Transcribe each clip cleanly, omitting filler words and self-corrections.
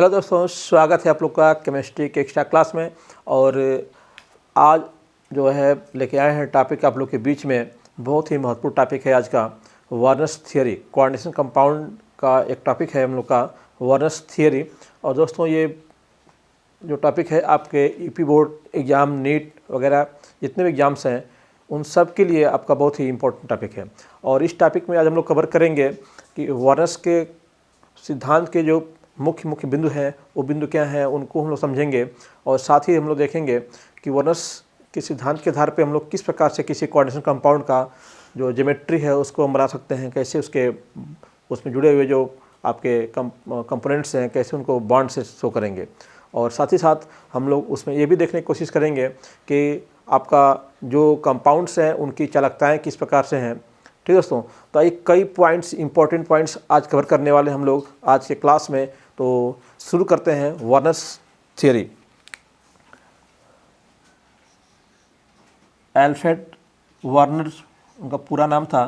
Hello दोस्तों, स्वागत है आप लोग का केमिस्ट्री के एक्स्ट्रा क्लास में। और आज जो है लेके आए हैं टॉपिक आप लोग के बीच में, बहुत ही महत्वपूर्ण टॉपिक है आज का, वर्नर्स थियरी। कोऑर्डिनेशन कंपाउंड का एक टॉपिक है हम लोग का, वर्नर्स थियरी। और दोस्तों ये जो टॉपिक है आपके यूपी बोर्ड एग्ज़ाम, नीट वगैरह जितने भी एग्ज़ाम्स हैं उन सब के लिए आपका बहुत ही इम्पोर्टेंट टॉपिक है। और इस टॉपिक में आज हम लोग कवर करेंगे कि वर्नर्स के सिद्धांत के जो मुख्य बिंदु हैं वो बिंदु क्या हैं, उनको हम लोग समझेंगे। और साथ ही हम लोग देखेंगे कि वर्नर्स के सिद्धांत के आधार पे हम लोग किस प्रकार से किसी कोऑर्डिनेशन कंपाउंड का जो ज्योमेट्री है उसको हम बना सकते हैं, कैसे उसके उसमें जुड़े हुए जो आपके कंपोनेंट्स हैं कैसे उनको बॉन्ड से शो करेंगे। और साथ ही साथ हम लोग उसमें ये भी देखने की कोशिश करेंगे कि आपका जो कंपाउंड्स हैं उनकी चालकताएँ किस प्रकार से हैं। ठीक है दोस्तों, तो ये कई पॉइंट्स, इंपॉर्टेंट पॉइंट्स आज कवर करने वाले हम लोग आज के क्लास में। तो शुरू करते हैं वर्नर्स थियरी। अल्फ्रेड वर्नर उनका पूरा नाम था।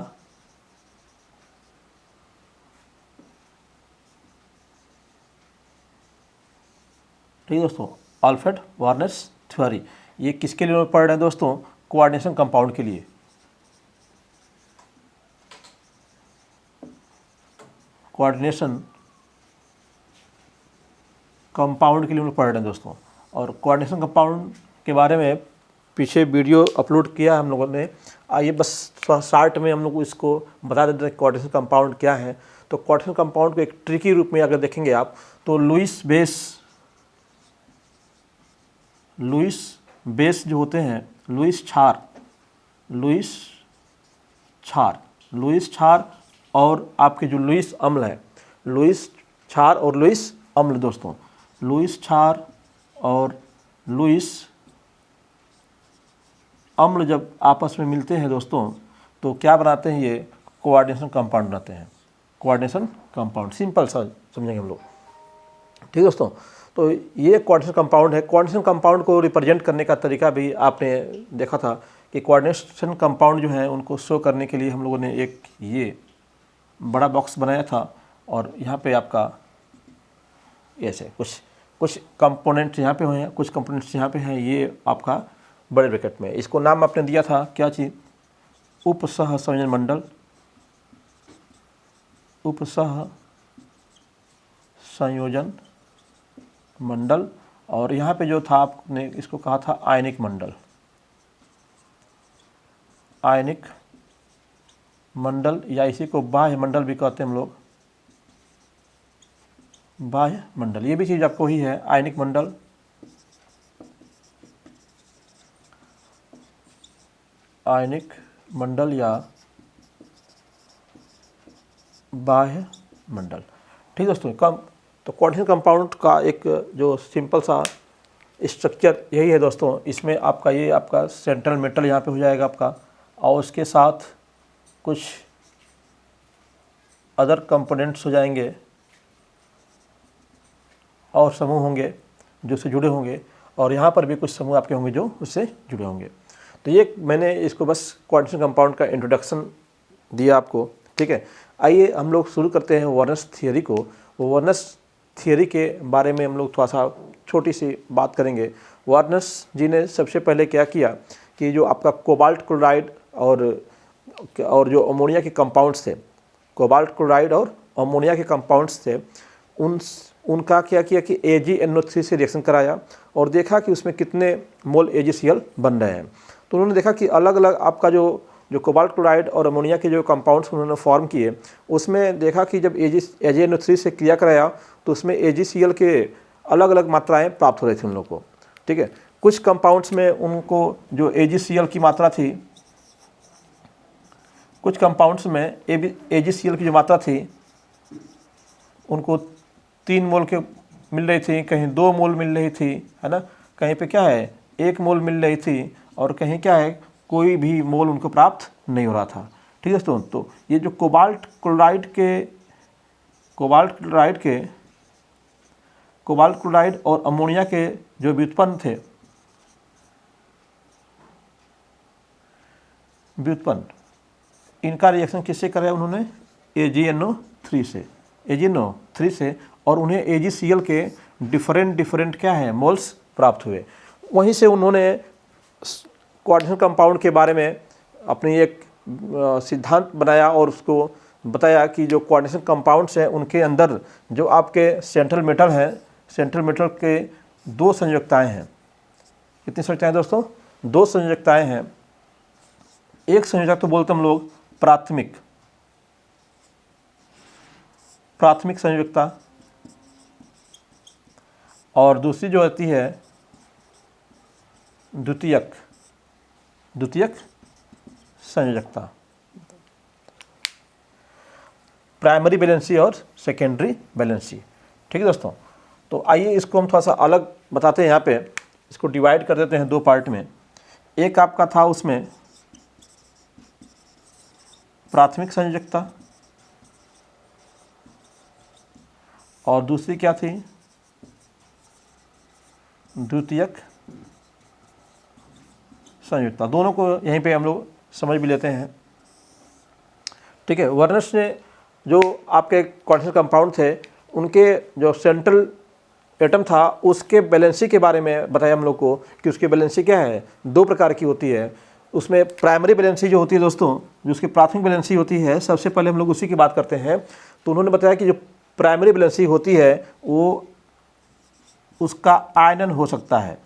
ठीक है दोस्तों, अल्फ्रेड वर्नर्स थ्योरी। ये किसके लिए पढ़ रहे हैं दोस्तों? कोऑर्डिनेशन कंपाउंड के लिए। कोऑर्डिनेशन कंपाउंड के लिए हम लोग पढ़ रहे हैं दोस्तों। और कोऑर्डिनेशन कंपाउंड के बारे में पीछे वीडियो अपलोड किया हम लोगों ने। आइए बस शॉर्ट में हम लोग इसको बता देते हैं कोऑर्डिनेशन कंपाउंड क्या है। तो कोऑर्डिनेशन कंपाउंड को एक ट्रिकी रूप में अगर देखेंगे आप तो लुईस बेस जो होते हैं, लुईस क्षार और आपके जो लुईस अम्ल है, लुईस क्षार और लुईस अम्ल दोस्तों, लुईस क्षार और लुईस अम्ल जब आपस में मिलते हैं दोस्तों तो क्या बनाते हैं? ये कोऑर्डिनेशन कंपाउंड बनाते हैं। कोऑर्डिनेशन कंपाउंड सिंपल सा समझेंगे हम लोग। ठीक दोस्तों, तो ये कोऑर्डिनेशन कंपाउंड है। कोऑर्डिनेशन कंपाउंड को रिप्रेजेंट करने का तरीका भी आपने देखा था कि कोऑर्डिनेशन कंपाउंड जो है उनको शो करने के लिए हम लोगों ने एक ये बड़ा बॉक्स बनाया था। और यहाँ पे आपका ऐसे कुछ कंपोनेंट्स यहाँ पे हैं, कुछ कंपोनेंट्स यहाँ पे हैं, ये आपका बड़े ब्रैकेट में। इसको नाम आपने दिया था क्या चीज़? उपसह संयोजन मंडल, उपसह संयोजन मंडल। और यहाँ पे जो था आपने इसको कहा था आयनिक मंडल। आयनिक मंडल या इसी को बाह्य मंडल भी कहते हैं हम लोग, बाह्य मंडल। ये भी चीज़ आपको ही है, आयनिक मंडल, आयनिक मंडल या बाह्य मंडल। ठीक दोस्तों, तो कोऑर्डिनेशन कंपाउंड का एक जो सिंपल सा स्ट्रक्चर यही है दोस्तों। इसमें आपका ये आपका सेंट्रल मेटल यहाँ पे हो जाएगा आपका, और उसके साथ कुछ अदर कंपोनेंट्स हो जाएंगे और समूह होंगे जो उससे जुड़े होंगे, और यहाँ पर भी कुछ समूह आपके होंगे जो उससे जुड़े होंगे। तो ये मैंने इसको बस कोऑर्डिनेशन कंपाउंड का इंट्रोडक्शन दिया आपको। ठीक है, आइए हम लोग शुरू करते हैं वर्नर्स थियरी को। वर्नर्स थियरी के बारे में हम लोग थोड़ा सा छोटी सी बात करेंगे। वर्नर्स जी ने सबसे पहले क्या किया कि जो आपका कोबाल्ट क्लोराइड और जो अमोनिया के कंपाउंड्स थे, कोबाल्ट क्लोराइड और अमोनिया के कंपाउंड्स थे, उनका क्या किया कि AgNO3 से रिएक्शन कराया और देखा कि उसमें कितने मोल AgCl बन रहे हैं। तो उन्होंने देखा कि अलग अलग आपका जो कोबाल्ट क्लोराइड और अमोनिया के जो कंपाउंड्स उन्होंने फॉर्म किए, उसमें देखा कि जब AgNO3 से क्रिया कराया तो उसमें AgCl के अलग अलग मात्राएं प्राप्त हो रही थी उन लोग को। ठीक है, कुछ कंपाउंड्स में उनको जो AgCl की मात्रा थी, कुछ कंपाउंड्स में AgCl की जो मात्रा थी उनको 3 मोल के मिल रही थी, कहीं 2 मोल मिल रही थी, है ना, कहीं पे क्या है 1 मोल मिल रही थी, और कहीं क्या है कोई भी मोल उनको प्राप्त नहीं हो रहा था। ठीक है दोस्तों, तो ये जो कोबाल्ट क्लोराइड और अमोनिया के जो व्युत्पन्न थे, इनका रिएक्शन किससे कराया उन्होंने? AgNO3 से। और उन्हें AgCl के डिफरेंट क्या हैं मोल्स प्राप्त हुए। वहीं से उन्होंने कोऑर्डिनेशन कंपाउंड के बारे में अपनी एक सिद्धांत बनाया और उसको बताया कि जो कोऑर्डिनेशन कंपाउंड्स हैं उनके अंदर जो आपके सेंट्रल मेटल हैं, सेंट्रल मेटल के 2 संयोजकताएँ हैं। कितनी संयोजकताएँ दोस्तों? 2 संयोजकताएँ हैं। एक संयोजक तो बोलते हम लोग प्राथमिक संयोजकता, और दूसरी जो होती है द्वितीयक संयोजकता, प्राइमरी वैलेंसी और सेकेंडरी वैलेंसी। ठीक है दोस्तों, तो आइए इसको हम थोड़ा सा अलग बताते हैं। यहाँ पे इसको डिवाइड कर देते हैं 2 पार्ट में। एक आपका था उसमें प्राथमिक संयोजकता और दूसरी क्या थी? द्वितीयक संयोजकता। दोनों को यहीं पे हम लोग समझ भी लेते हैं। ठीक है, वर्नर्स ने जो आपके कोऑर्डिनेशन कंपाउंड थे उनके जो सेंट्रल एटम था उसके बैलेंसी के बारे में बताया हम लोग को कि उसकी बैलेंसी क्या है, 2 प्रकार की होती है। उसमें प्राइमरी बैलेंसी जो होती है दोस्तों, जो उसकी प्राथमिक बैलेंसी होती है, सबसे पहले हम लोग उसी की बात करते हैं। तो उन्होंने बताया कि जो प्राइमरी बैलेंसी होती है वो उसका आयनन हो सकता है,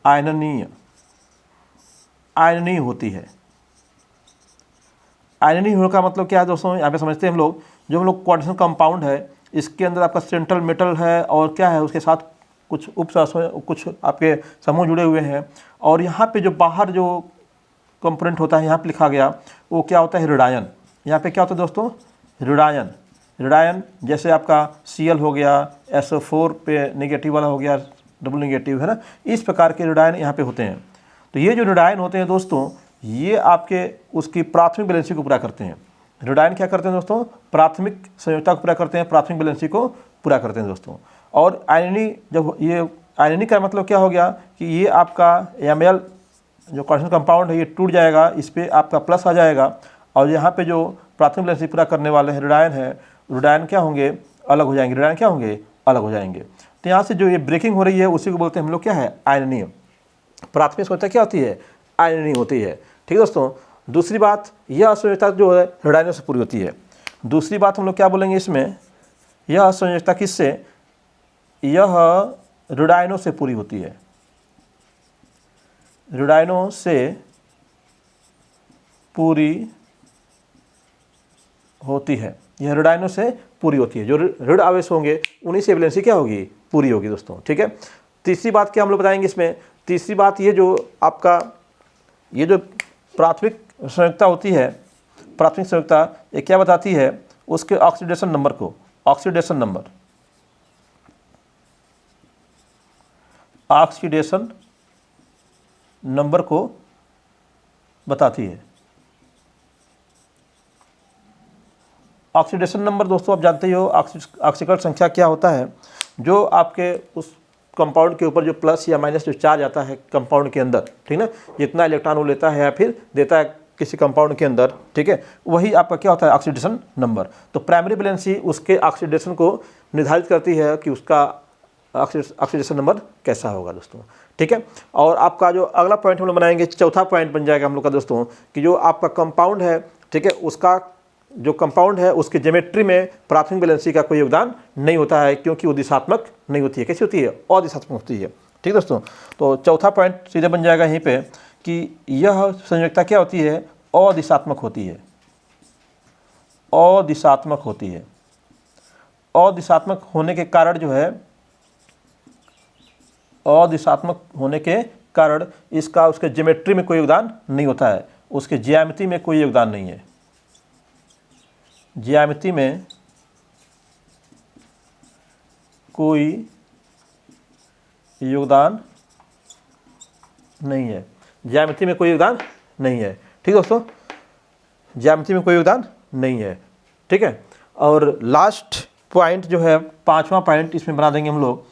आयननीय होती है। आयननीय होने का मतलब क्या है दोस्तों? यहाँ पे समझते हैं हम लोग, जो हम लोग कोऑर्डिनेशन कंपाउंड है इसके अंदर आपका सेंट्रल मेटल है और क्या है उसके साथ कुछ कुछ आपके समूह जुड़े हुए हैं, और यहाँ पे जो बाहर जो कंपोनेंट होता है यहाँ पे लिखा गया वो क्या होता है? रेडायन। यहाँ पे क्या होता है दोस्तों? रेडायन जैसे आपका Cl हो गया, SO4 पे नेगेटिव वाला हो गया, डबल नेगेटिव है ना, इस प्रकार के रेडायन यहाँ पे होते हैं। तो ये जो रेडायन होते हैं दोस्तों, ये आपके उसकी प्राथमिक बैलेंसी को पूरा करते हैं। रेडायन क्या करते हैं दोस्तों? प्राथमिक संयोजकता को पूरा करते हैं, प्राथमिक बैलेंसी को पूरा करते हैं दोस्तों। और आयनी, जब ये आयनी का मतलब क्या हो गया कि ये आपका Ml जो कोऑर्डिनेशन कंपाउंड है ये टूट जाएगा, इस पर आपका प्लस आ जाएगा, और यहाँ पे जो प्राथमिक बैलेंसी पूरा करने वाले हैं रेडायन क्या होंगे? अलग हो जाएंगे। रेडायन क्या होंगे? अलग हो जाएंगे। तो यहाँ से जो ये ब्रेकिंग हो रही है उसी को बोलते हैं हम लोग क्या है? आयनीय। प्राथमिक संयोजकता क्या होती है? आयनीय होती है। ठीक है दोस्तों, दूसरी बात, यह संयोजकता जो है रेडायनों से पूरी होती है। दूसरी बात हम लोग क्या बोलेंगे इसमें? यह संयोजकता किससे? यह रेडायनों से पूरी होती है, रेडायनों से पूरी होती है। यह रेडायनों से पूरी होती है। जो ऋण आवेश होंगे उन्हीं से वैलेंसी क्या होगी? पूरी होगी दोस्तों। ठीक है, तीसरी बात क्या हम लोग बताएंगे इसमें? तीसरी बात ये जो आपका ये जो प्राथमिक संयोजकता होती है, प्राथमिक संयोजकता ये क्या बताती है? उसके ऑक्सीडेशन नंबर को, ऑक्सीडेशन नंबर को बताती है। ऑक्सीडेशन नंबर दोस्तों आप जानते ही हो, ऑक्सीकरण संख्या क्या होता है? जो आपके उस कंपाउंड के ऊपर जो प्लस या माइनस जो चार्ज आता है कंपाउंड के अंदर, ठीक ना, जितना इलेक्ट्रॉन वो लेता है या फिर देता है किसी कंपाउंड के अंदर, ठीक है, वही आपका क्या होता है? Oxidation number. तो प्राइमरी बैलेंसी उसके ऑक्सीडेशन को निर्धारित करती है कि उसका ऑक्सीडेशन नंबर कैसा होगा दोस्तों। ठीक है, और आपका जो अगला पॉइंट हम लोग बनाएंगे, चौथा पॉइंट बन जाएगा हम लोग का दोस्तों, कि जो आपका कंपाउंड है, ठीक है, उसका जो कंपाउंड है उसके ज्योमेट्री में प्राथमिक बैलेंसी का कोई योगदान नहीं होता है, क्योंकि वो दिशात्मक नहीं होती है। कैसी होती है? अदिशात्मक होती है। ठीक दोस्तों, तो चौथा पॉइंट सीधे बन जाएगा यहीं पे कि यह संयोजकता क्या होती है? अदिशात्मक होती है, अदिशात्मक होती है। अदिशात्मक होने के कारण जो है, अदिशात्मक होने के कारण इसका उसके ज्योमेट्री में कोई योगदान नहीं होता है, उसके ज्यामिति में कोई योगदान नहीं है, ज्यामिति में कोई योगदान नहीं है, ज्यामिति में कोई योगदान नहीं है। ठीक दोस्तों, ज्यामिति में कोई योगदान नहीं है। ठीक है, और लास्ट पॉइंट जो है, पांचवा पॉइंट इसमें बना देंगे हम लोग,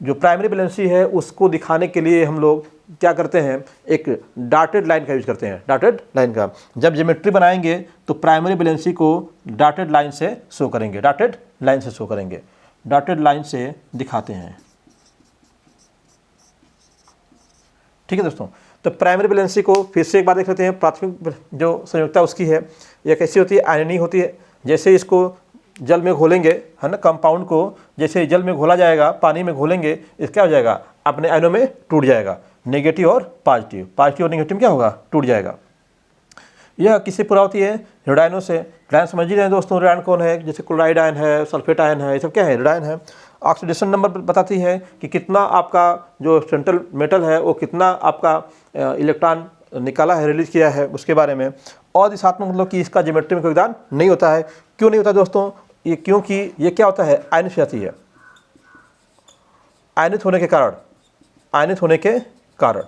जो प्राइमरी बैलेंसी है उसको दिखाने के लिए हम लोग क्या करते हैं? एक डॉटेड लाइन का यूज करते हैं। डॉटेड लाइन का जब ज्योमेट्री बनाएंगे तो प्राइमरी बैलेंसी को डॉटेड लाइन से शो करेंगे, डॉटेड लाइन से शो करेंगे। डॉटेड लाइन से दिखाते हैं। ठीक है दोस्तों, तो प्राइमरी वैलेंसी को फिर से एक बार देख लेते हैं। प्राथमिक जो संयोजकता उसकी है, यह कैसी होती है, आयनीय होती है। जैसे इसको जल में घोलेंगे, है ना, कंपाउंड को जैसे जल में घोला जाएगा, पानी में घोलेंगे, इस क्या हो जाएगा, अपने आयनों में टूट जाएगा, नेगेटिव और पॉजिटिव, पॉजिटिव और नेगेटिव क्या होगा, टूट जाएगा। यह किससे पूरा होती है, रेडायनों से। रेडायन समझ ही रहे हैं दोस्तों, रेडायन कौन है, जैसे क्लोराइड आयन है, सल्फेट आयन है, ये सब क्या है, रेडायन है। ऑक्सीडेशन नंबर बताती है कि कितना आपका जो सेंट्रल मेटल है वो कितना आपका इलेक्ट्रॉन निकाला है, रिलीज किया है, उसके बारे में। और दिशात्मक मतलब कि इसका ज्योमेट्री में कोई योगदान नहीं होता है। क्यों नहीं होता दोस्तों, ये क्योंकि ये क्या होता है, आयनित जाती है। आयनित होने के कारण, आयनित होने के कारण,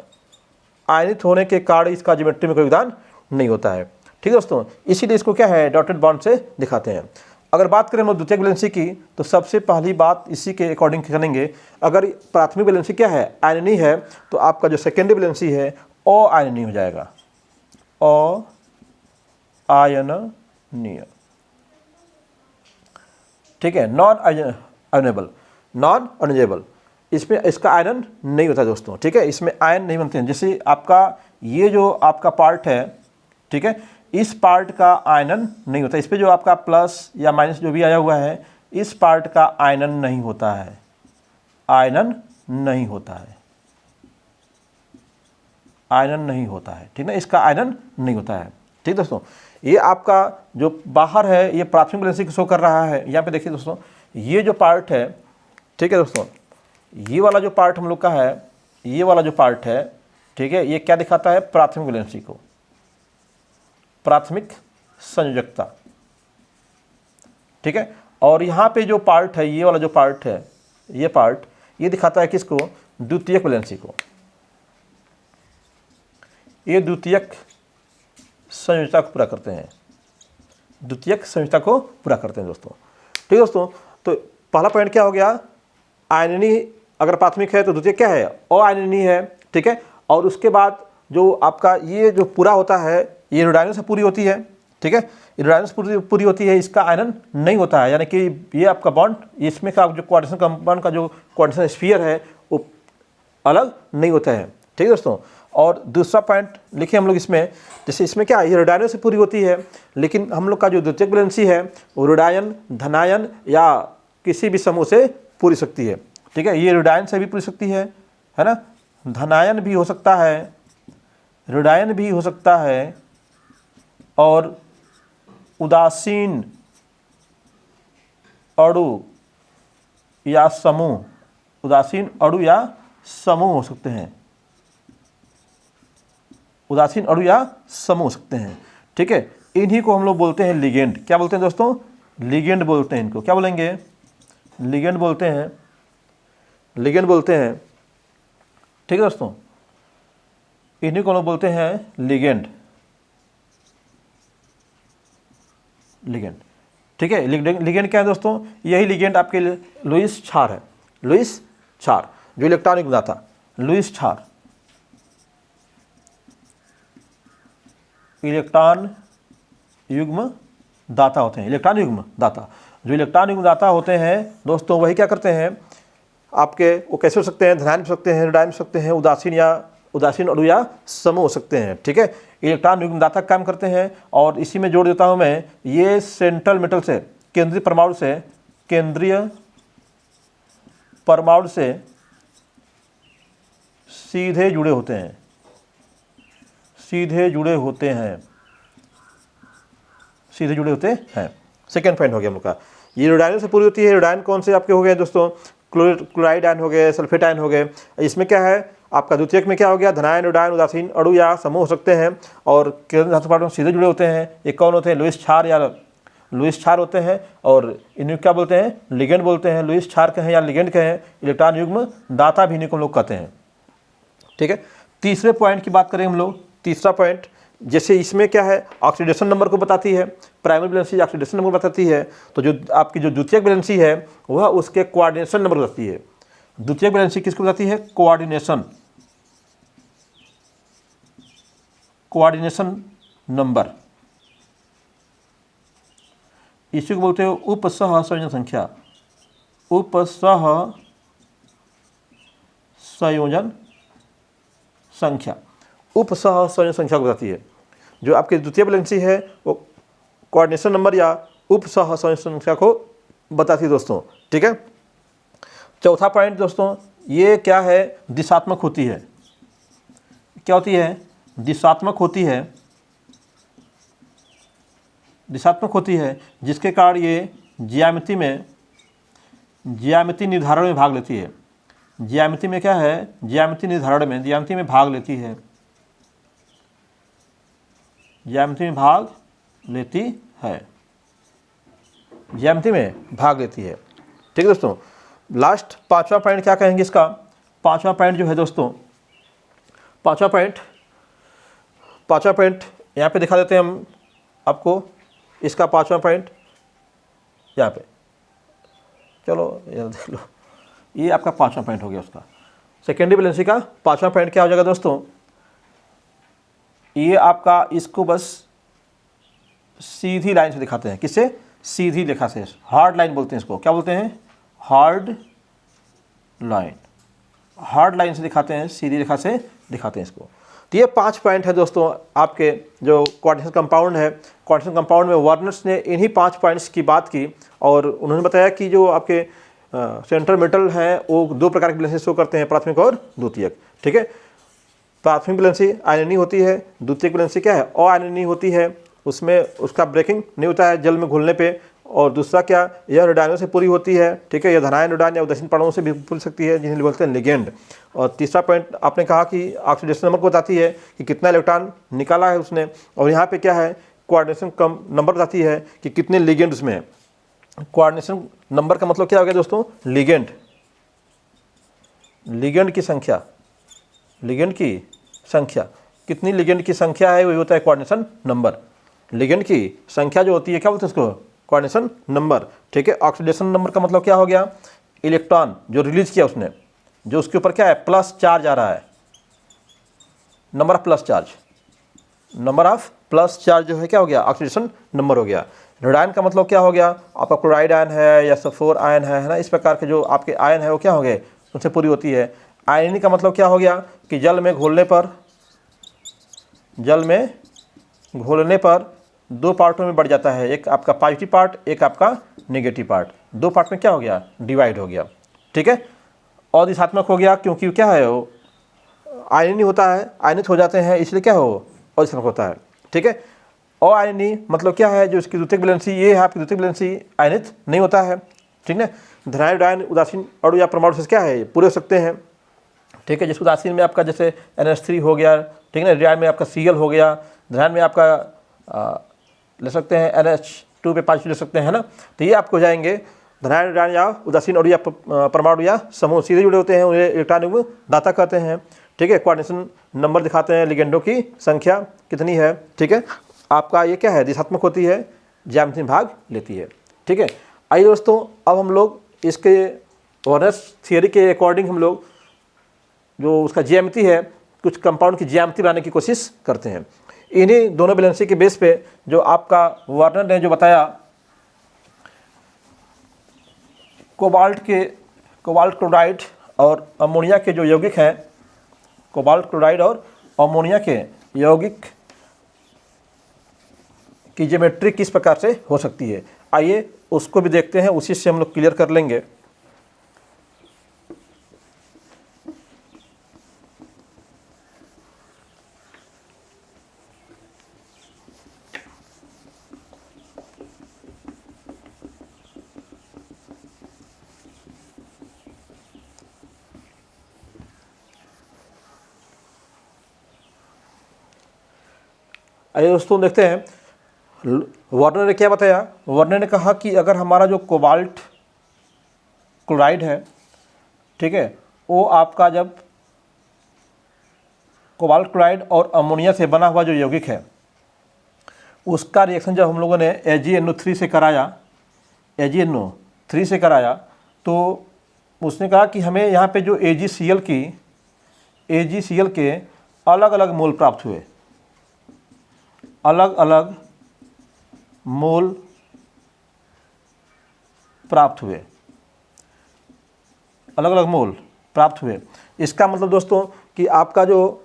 आयनित होने के कारण इसका ज्योमेट्री में कोई योगदान नहीं होता है। ठीक है दोस्तों, इसीलिए इसको क्या है, डॉटेड बॉन्ड से दिखाते हैं। अगर बात करें हम लोग द्वितीयक वैलेंसी की, तो सबसे पहली बात इसी के अकॉर्डिंग करेंगे। अगर प्राथमिक वैलेंसी क्या है, आयनीय है, तो आपका जो सेकेंडरी वैलेंसी है अआयनीय हो जाएगा, अआयनीय। ठीक है, नॉन आयनेबल, नॉन अनजेबल, इसमें इसका आयरन नहीं होता दोस्तों। ठीक है, इसमें आयन नहीं बनते हैं। जैसे आपका ये जो आपका पार्ट है, ठीक है, इस पार्ट का आयनन नहीं होता, इस पे जो आपका प्लस या माइनस जो भी आया हुआ है, इस पार्ट का आयनन नहीं होता है, आयनन नहीं होता है, आयनन नहीं होता है। ठीक ना, इसका आयनन नहीं होता है। ठीक दोस्तों, ये आपका जो बाहर है ये प्राथमिक वैलेंसी को शो कर रहा है। यहाँ पे देखिए दोस्तों, ये जो पार्ट है, ठीक है दोस्तों, ये वाला जो पार्ट हम लोग का है, ये वाला जो पार्ट है, ठीक है, ये क्या दिखाता है, प्राथमिक वैलेंसी को, प्राथमिक संयोजकता। ठीक है, और यहाँ पे जो पार्ट है, ये वाला जो पार्ट है, ये पार्ट, ये दिखाता है किसको, द्वितीयक वैलेंसी को। ये द्वितीयक संयोजकता को पूरा करते हैं, द्वितीयक संयोजकता को पूरा करते हैं दोस्तों। ठीक है दोस्तों, तो पहला पॉइंट क्या हो गया, आयनीय अगर प्राथमिक है तो द्वितीयक क्या है, अआयनीय है। ठीक है, और उसके बाद जो आपका ये जो पूरा होता है, ये रेडायनों से पूरी होती है। ठीक है, रेडायनों से पूरी होती है, इसका आयनन नहीं होता है, यानी कि ये आपका बॉन्ड, इसमें का जो कोऑर्डिनेशन कंपाउंड का जो कोऑर्डिनेशन स्फीयर है वो अलग नहीं होता है। ठीक है दोस्तों, और दूसरा पॉइंट लिखे हम लोग इसमें, जैसे इसमें क्या है, ये रेडायनों से पूरी होती है, लेकिन हम लोग का जो द्वितीयक वैलेंसी है वो रेडायन, धनायन या किसी भी समूह से पूरी सकती है। ठीक है, ये रेडायन से भी पूरी सकती है ना, धनायन भी हो सकता है, रेडायन भी हो सकता है, और उदासीन अणु या समूह, उदासीन अणु या समूह हो सकते हैं, उदासीन अणु या समूह हो सकते हैं। ठीक है, इन्हीं को हम लोग बोलते हैं लिगेंड। क्या बोलते हैं दोस्तों, लिगेंड बोलते हैं इनको। क्या बोलेंगे, लिगेंड बोलते हैं, लिगेंड बोलते हैं। ठीक है दोस्तों, इन्हीं को हम लोग बोलते हैं लिगेंड, लिगेंड। ठीक है, लिगेंड क्या है दोस्तों, यही लिगेंड आपके लुईस क्षार है, लुईस क्षार जो इलेक्ट्रॉन युग्म दाता, लुईस क्षार, इलेक्ट्रॉन युग्म दाता होते हैं, इलेक्ट्रॉन युग्म दाता। जो इलेक्ट्रॉन युग्म दाता होते हैं दोस्तों, वही क्या करते हैं आपके, वो कैसे हो सकते हैं, धनायन हो सकते हैं, रेडायन हो सकते हैं, उदासीन अणु या समूह हो सकते हैं। ठीक है, इलेक्ट्रॉन युग्म दाता काम करते हैं। और इसी में जोड़ देता हूं मैं, ये सेंट्रल मेटल से, केंद्रीय परमाणु से, केंद्रीय परमाणु से सीधे जुड़े होते हैं, सीधे जुड़े होते हैं, सीधे जुड़े होते हैं। सेकेंड पॉइंट हो गया हम लोग का, ये रेडायन से पूरी होती है। रेडायन कौन से आपके हो गए दोस्तों, क्लोराइड आयन हो गए, सल्फेट आयन हो गए। इसमें क्या है आपका द्वितीयक में क्या हो गया, धनायन, रेडायन, उदासीन अणु या समूह हो सकते हैं, और केंद्रीय धातु पार्टनर सीधे जुड़े होते हैं। ये कौन होते हैं, लुईस क्षार या लुईस क्षार होते हैं, और इन्हें क्या बोलते हैं, लिगेंड बोलते हैं। लुईस क्षार कहें या लिगेंड कहें, इलेक्ट्रॉन युग्म दाता भी इन्हीं को हम लोग कहते हैं। ठीक है, तीसरे पॉइंट की बात करें हम लोग, तीसरा पॉइंट, जैसे इसमें क्या है, ऑक्सीडेशन नंबर को बताती है, प्राइमरी वैलेंसी ऑक्सीडेशन नंबर बताती है, तो जो आपकी जो द्वितीयक वैलेंसी है वह उसके कोऑर्डिनेशन नंबर बताती है। द्वितीयक वैलेंसी किसको बताती है, कोऑर्डिनेशन, कोऑर्डिनेशन नंबर, इसी को बोलते हैं उपसह संयोजन संख्या, उपसह संयोजन संख्या, उपसह संयोजन संख्या को बताती है। जो आपकी द्वितीय वैलेंसी है वो कोऑर्डिनेशन नंबर या उपसह संयोजन संख्या को बताती है दोस्तों, ठीक है। चौथा पॉइंट दोस्तों, ये क्या है, दिशात्मक होती है। क्या होती है, दिशात्मक होती है, दिशात्मक होती है, जिसके कारण ये ज्यामिति निर्धारण में भाग लेती है। ज्यामिति में क्या है, ज्यामिति निर्धारण में, ज्यामिति में भाग लेती है, ज्यामिति में भाग लेती है, ज्यामिति में भाग लेती है, ठीक है दोस्तों। लास्ट पांचवा पॉइंट क्या कहेंगे इसका, पांचवा पॉइंट जो है दोस्तों, पांचवा पॉइंट यहाँ पे दिखा देते हैं हम आपको। इसका पांचवा पॉइंट यहाँ पे, चलो ये देख लो, ये आपका पांचवा पॉइंट हो गया उसका। सेकेंडरी वैलेंसी का पांचवा पॉइंट क्या हो जाएगा दोस्तों, ये आपका, इसको बस सीधी लाइन से दिखाते हैं। किससे, सीधी रेखा से, हार्ड लाइन बोलते हैं इसको। क्या बोलते हैं, हार्ड लाइन, हार्ड लाइन से दिखाते हैं, सीधी रेखा से दिखाते हैं इसको। तो ये 5 पॉइंट है दोस्तों आपके जो कोऑर्डिनेशन कंपाउंड है। कोऑर्डिनेशन कंपाउंड में वर्नर्स ने इन्हीं 5 पॉइंट्स की बात की और उन्होंने बताया कि जो आपके सेंट्रल मेटल हैं वो 2 प्रकार की वैलेंसी शो करते हैं, प्राथमिक और द्वितीयक, ठीक है। प्राथमिक वैलेंसी आयनीय होती है, द्वितीयक वैलेंसी क्या है, अआयनीय होती है, उसमें उसका ब्रेकिंग नहीं होता है जल में घुलने पे। और दूसरा क्या, यह रेडायनों से पूरी होती है, ठीक है, यह धनायन रेडायन या उदासीन परमाणुओं से भी पूरी सकती है, जिन्हें बोलते हैं लिगेंड। और तीसरा पॉइंट आपने कहा कि ऑक्सीडेशन नंबर को बताती है कि कितना इलेक्ट्रॉन निकाला है उसने। और यहाँ पे क्या है, कोऑर्डिनेशन कम नंबर बताती है कि कितने लिगेंड उसमें है। कोऑर्डिनेशन नंबर का मतलब क्या हो गया दोस्तों, लिगेंड, लिगेंड की संख्या, लिगेंड की संख्या, कितनी लिगेंड की संख्या है वही होता है कोऑर्डिनेशन नंबर। लिगेंड की संख्या जो होती है क्या बोलते हैं उसको, कोऑर्डिनेशन नंबर, ठीक है। ऑक्सीडेशन नंबर का मतलब क्या हो गया, इलेक्ट्रॉन जो रिलीज किया उसने, जो उसके ऊपर क्या है, प्लस चार्ज आ रहा है, number of plus charge, number of plus charge जो है क्या हो गया, ऑक्सीडेशन नंबर हो गया। रेडायन का मतलब क्या हो गया, आपका क्लोराइड आयन है या सल्फर आयन है ना, इस प्रकार के जो आपके आयन है वो क्या हो गए, उनसे पूरी होती है। आयनीय का मतलब क्या हो गया कि जल में घोलने पर, जल में घोलने पर 2 पार्टों में बढ़ जाता है, एक आपका पॉजिटिव पार्ट, एक आपका नेगेटिव पार्ट, 2 पार्ट में क्या हो गया, डिवाइड हो गया, ठीक है। और दिशात्मक हो गया क्योंकि क्या है वो आयनीय होता है, आयनित हो जाते हैं, इसलिए क्या हो, और दिशात्मक होता है, ठीक है। अआयनीय मतलब क्या है, जो इसकी द्वितीयक वैलेंसी, ये है आपकी द्वितीयक वैलेंसी, आयनित नहीं होता है, ठीक है। धनायन रेडायन उदासीन अणु या परमाणु से क्या है, पूरे हो सकते हैं, ठीक है। जिस उदासीन में आपका जैसे NH3 हो गया, ठीक है ना, रेडायन में आपका Cl हो गया, धनायन में आपका ले सकते हैं NH2 पे 5 ले सकते हैं ना। तो ये आपको हो जाएंगे धनायन रेडायन या उदासीन अणु या परमाणु या समूह सीधे जुड़े होते हैं, उन्हें इलेक्ट्रॉनिक दाता कहते हैं, ठीक है। कोऑर्डिनेशन नंबर दिखाते हैं, लिगेंडों की संख्या कितनी है, ठीक है। आपका ये क्या है, दिशात्मक होती है, ज्यामिति में भाग लेती है, ठीक है। आइए दोस्तों, अब हम लोग इसके वर्नर्स थियरी के अकॉर्डिंग हम लोग जो उसका ज्यामिति है, कुछ कंपाउंड की ज्यामिति बनाने की कोशिश करते हैं। इन्हीं दोनों वैलेंसी के बेस पे जो आपका वार्नर ने जो बताया, कोबाल्ट क्लोराइड और अमोनिया के जो यौगिक हैं, कोबाल्ट क्लोराइड और अमोनिया के यौगिक की ज्योमेट्री किस प्रकार से हो सकती है, आइए उसको भी देखते हैं, उसी से हम लोग क्लियर कर लेंगे। आइए दोस्तों देखते हैं वार्नर ने क्या बताया। वार्नर ने कहा कि अगर हमारा जो कोबाल्ट क्लोराइड है, ठीक है, वो आपका जब कोबाल्ट क्लोराइड और अमोनिया से बना हुआ जो यौगिक है, उसका रिएक्शन जब हम लोगों ने AgNO3 से कराया, AgNO3 से कराया, तो उसने कहा कि हमें यहाँ पे जो AgCl के अलग अलग मोल प्राप्त हुए, अलग अलग मोल प्राप्त हुए, अलग अलग मोल प्राप्त हुए। इसका मतलब दोस्तों कि आपका जो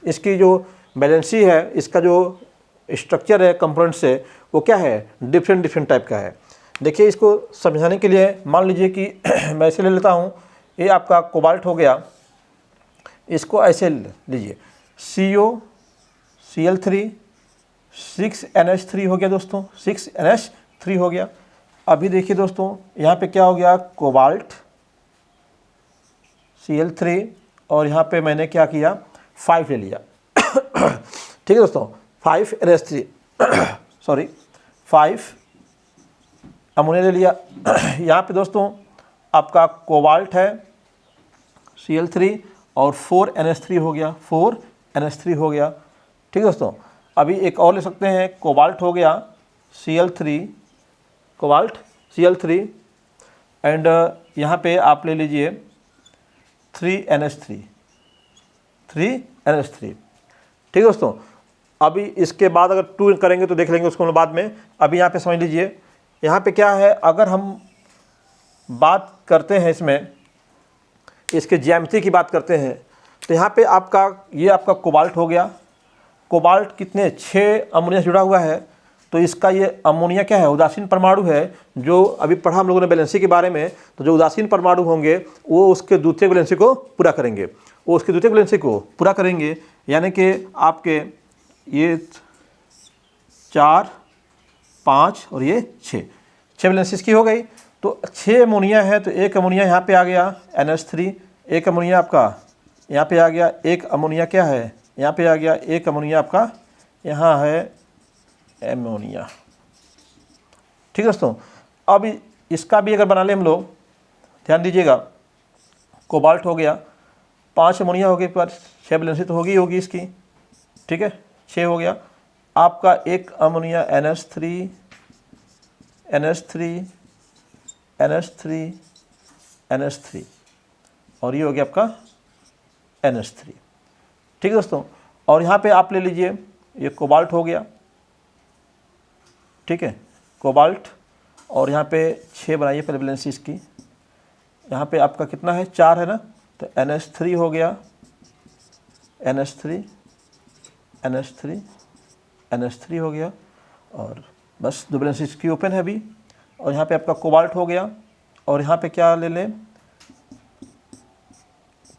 इसकी जो बैलेंसी है, इसका जो स्ट्रक्चर है कंपोनेंट से, वो क्या है, डिफरेंट टाइप का है। देखिए इसको समझाने के लिए मान लीजिए कि मैं इसे ले लेता हूँ, ये आपका कोबाल्ट हो गया, इसको ऐसे लीजिए COCl3 6NH3 हो गया दोस्तों, 6NH3 हो गया। अभी देखिए दोस्तों यहाँ पे क्या हो गया, कोबाल्ट Cl3 और यहाँ पे मैंने क्या किया 5 ले लिया ठीक है दोस्तों, 5NH3 सॉरी 5 अमोनिया ले लिया यहाँ पे दोस्तों आपका कोबाल्ट है Cl3 और 4NH3 हो गया, 4NH3 हो गया। ठीक है दोस्तों, अभी एक और ले सकते हैं, कोबाल्ट हो गया Cl3, कोबाल्ट Cl3 एंड यहाँ पे आप ले लीजिए 3NH3, 3NH3। ठीक है दोस्तों, अभी इसके बाद अगर 2 करेंगे तो देख लेंगे उसको बाद में। अभी यहाँ पे समझ लीजिए, यहाँ पे क्या है, अगर हम बात करते हैं इसमें इसके ज्यामिति की बात करते हैं तो यहाँ पे आपका ये आपका कोबाल्ट हो गया। कोबाल्ट कितने 6 अमोनिया से जुड़ा हुआ है, तो इसका ये अमोनिया क्या है, उदासीन परमाणु है। जो अभी पढ़ा हम लोगों ने बैलेंसी के बारे में, तो जो उदासीन परमाणु होंगे वो उसके द्वितीयक बैलेंसी को पूरा करेंगे, वो उसके द्वितीयक बैलेंसी को पूरा करेंगे। यानी कि आपके ये 4, 5 और ये 6 बैलेंसी इसकी हो गई। तो 6 अमोनिया है, तो एक अमोनिया यहाँ पे आ गया NH3, एक अमोनिया आपका यहाँ पे आ गया, एक अमोनिया क्या है यहाँ पे आ गया, एक अमोनिया आपका यहाँ है एमोनिया। ठीक है दोस्तों, अब इसका भी अगर बना लें हम लोग, ध्यान दीजिएगा, कोबाल्ट हो गया, 5 अमोनिया हो गई, पर 6 बैलेंसी तो होगी इसकी। ठीक है, 6 हो गया। आपका एक अमोनिया NH3 और ये हो गया आपका NH3। ठीक है दोस्तों, और यहाँ पे आप ले लीजिए, ये कोबाल्ट हो गया, ठीक है, कोबाल्ट, और यहाँ पे 6 बनाइए पहले बैलेंसी इसकी। यहाँ पे आपका कितना है, 4 है ना, तो NH3 हो गया, NH3 हो गया, और बस 2 बैलेंसी इसकी ओपन है अभी। और यहाँ पे आपका कोबाल्ट हो गया, और यहाँ पे क्या ले लें,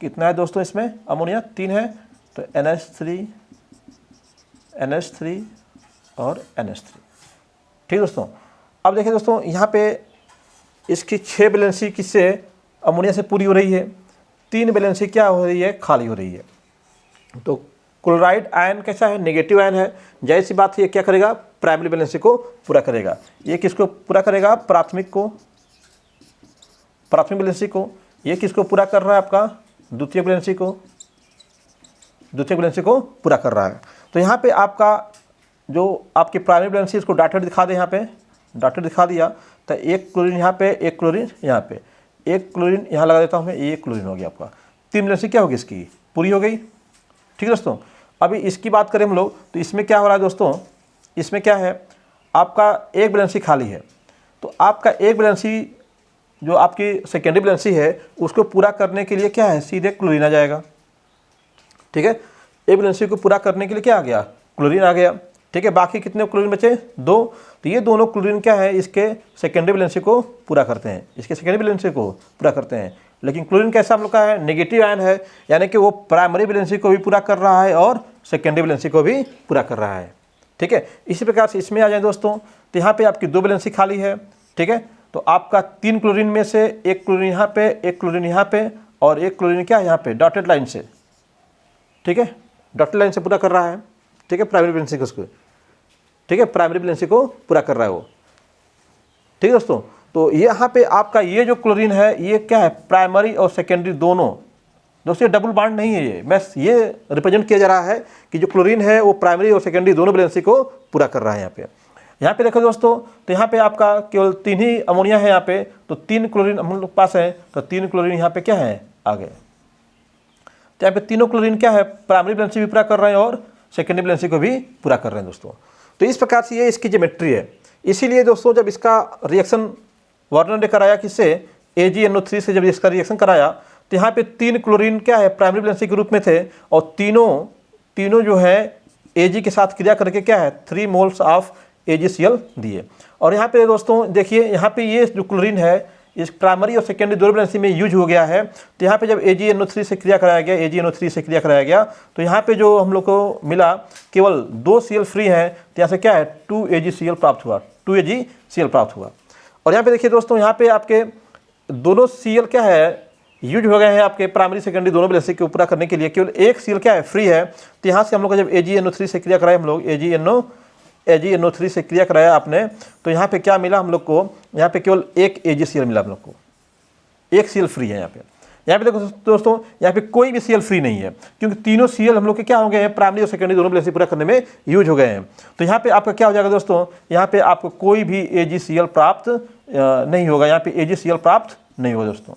कितना है दोस्तों इसमें अमोनिया, 3 है, तो NH3 और NH3। ठीक दोस्तों, अब देखिए दोस्तों, यहाँ पे इसकी 6 बैलेंसी किससे, अमोनिया से पूरी हो रही है, 3 बैलेंसी क्या हो रही है, खाली हो रही है। तो क्लोराइड आयन कैसा है, नेगेटिव आयन है, जाहिर सी बात, ये क्या करेगा, प्राइमरी बैलेंसी को पूरा करेगा। ये किसको पूरा करेगा, प्राथमिक बैलेंसी को। ये किसको पूरा कर रहा है, आपका द्वितीय बैलेंसी को पूरा कर रहा है। तो यहाँ पे आपका जो आपकी प्राइमरी बैलेंसी, इसको डॉटेड दिखा दे, यहाँ पे डॉटेड दिखा दिया, तो एक क्लोरीन यहाँ पे, एक क्लोरीन यहाँ पे, एक क्लोरीन यहाँ लगा देता हूँ मैं, ये क्लोरीन हो गया आपका। 3 बैलेंसी क्या होगी इसकी, पूरी हो गई। ठीक है दोस्तों, अभी इसकी बात करें हम लोग, तो इसमें क्या हो रहा है दोस्तों, इसमें क्या है, आपका एक बैलेंसी खाली है, तो आपका एक बैलेंसी जो आपकी सेकेंडरी बैलेंसी है उसको पूरा करने के लिए क्या है, सीधे क्लोरीन आ जाएगा। ठीक है, एक बैलेंसी को पूरा करने के लिए क्या आ गया, क्लोरीन आ गया। ठीक है, बाकी कितने क्लोरीन बचे, 2, तो ये दोनों क्लोरीन क्या है, इसके सेकेंडरी बैलेंसी को पूरा करते हैं, इसके सेकेंडरी बैलेंसी को पूरा करते हैं। लेकिन क्लोरीन कैसा हम लोग का है, नेगेटिव आयन है, यानी कि वो प्राइमरी बैलेंसी को भी पूरा कर रहा है और सेकेंडरी बैलेंसी को भी पूरा कर रहा है। ठीक है, इसी प्रकार से इसमें आ जाए दोस्तों, तो यहाँ पे आपकी 2 बैलेंसी खाली है। ठीक है, तो आपका 3 क्लोरीन में से एक क्लोरीन यहाँ पे, एक क्लोरीन यहाँ पे, और एक क्लोरीन क्या यहाँ पे, डॉटेड लाइन से। ठीक है, डॉटेड लाइन से पूरा कर रहा है। ठीक है, प्राइमरी बैलेंसी को उसको, ठीक है, प्राइमरी बैलेंसी को पूरा कर रहा है वो। ठीक है दोस्तों, तो यहाँ पे आपका ये जो क्लोरीन है, ये क्या है, प्राइमरी और सेकेंडरी दोनों। दोस्तों ये डबल बॉन्ड नहीं है, ये बस ये रिप्रेजेंट किया जा रहा है कि जो क्लोरीन है वो प्राइमरी और सेकेंडरी दोनों बैलेंसी को पूरा कर रहा है। यहाँ पे देखो दोस्तों, तो यहाँ पे आपका केवल 3 ही अमोनिया है यहाँ पे, तो 3 क्लोरीन हम लोग पास है, तो 3 क्लोरीन यहाँ पे क्या है, आ गए। तो यहाँ पे तीनों क्लोरीन क्या है, प्राइमरी बैलेंसी भी पूरा कर रहे हैं और सेकेंडरी बैलेंसी को भी पूरा कर रहे हैं दोस्तों। तो इस प्रकार से ये इसकी ज्योमेट्री है। इसीलिए दोस्तों जब इसका रिएक्शन वर्णन लेकर आया किससे, AgNO3 से जब इसका रिएक्शन कराया तो यहाँ पे 3 क्लोरीन क्या है प्राइमरी वैलेंसी के रूप में थे, और तीनों जो है Ag के साथ क्रिया करके क्या है 3 मोल्स ऑफ AgCl दिए। और यहाँ पे दोस्तों देखिए, यहाँ पे ये जो क्लोरीन है इस प्राइमरी और सेकेंडरी दोनों वैलेंसी में यूज हो गया है। तो यहाँ पे जब AgNO3 से क्रिया कराया गया, तो यहाँ पे जो हम लोग को मिला केवल 2 Cl फ्री हैं, तो यहाँ से क्या है 2 AgCl प्राप्त हुआ। और यहाँ पे देखिए दोस्तों, यहाँ पे आपके दोनों Cl क्या है यूज हो गए हैं आपके प्राइमरी सेकेंडरी दोनों वैलेंसी को पूरा करने के लिए, केवल एक Cl क्या है फ्री है। तो यहाँ से हम लोग जब AgNO3 से क्रिया कराए, हम लोग AgNO3 से क्रिया कराया आपने, तो यहाँ पे क्या मिला हम लोग को, यहाँ पे केवल एक AgCl मिला हम लोग को, एक Cl फ्री है यहाँ पे देखो दोस्तों, यहाँ पे कोई भी Cl फ्री नहीं है, क्योंकि तीनों Cl हम लोग के क्या हो गए हैं प्राइमरी और सेकेंडरी दोनों वैलेंसी पूरा करने में यूज हो गए हैं। तो यहाँ पे आपका क्या हो जाएगा दोस्तों, यहाँ पे आपको कोई भी AgCl प्राप्त नहीं होगा, यहाँ पे AgCl प्राप्त नहीं होगा दोस्तों।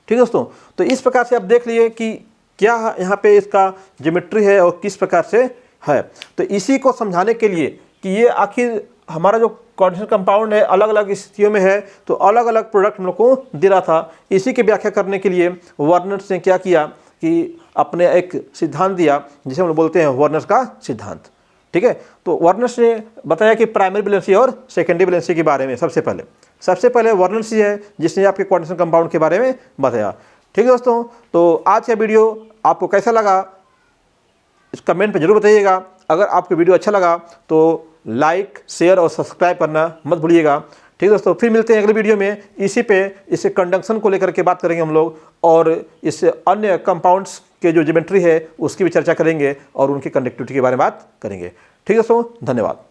ठीक है दोस्तों, तो इस प्रकार से आप देख लिए कि क्या यहाँ पे इसका ज्योमेट्री है और किस प्रकार से है। तो इसी को समझाने के लिए कि ये आखिर हमारा जो कोऑर्डिनेशन कंपाउंड है अलग अलग स्थितियों में है, तो अलग अलग प्रोडक्ट हम लोग को दे रहा था। इसी की व्याख्या करने के लिए वर्नर्स ने क्या किया कि अपने एक सिद्धांत दिया जिसे हम लोग बोलते हैं वर्नर्स का सिद्धांत। ठीक है, तो वर्नर्स ने बताया कि प्राइमरी वैलेंसी और सेकेंडरी वैलेंसी के बारे में सबसे पहले वर्नर्स ही है जिसने आपके कोऑर्डिनेशन कंपाउंड के बारे में बताया। ठीक है दोस्तों, तो आज का वीडियो आपको कैसा लगा इस कमेंट पे जरूर बताइएगा। अगर आपको वीडियो अच्छा लगा तो लाइक, शेयर और सब्सक्राइब करना मत भूलिएगा। ठीक है दोस्तों, फिर मिलते हैं अगले वीडियो में। इसे कंडक्शन को लेकर के बात करेंगे हम लोग, और इस अन्य कंपाउंड्स के जो ज्योमेट्री है उसकी भी चर्चा करेंगे और उनकी कंडक्टिविटी के बारे में बात करेंगे। ठीक है दोस्तों, धन्यवाद।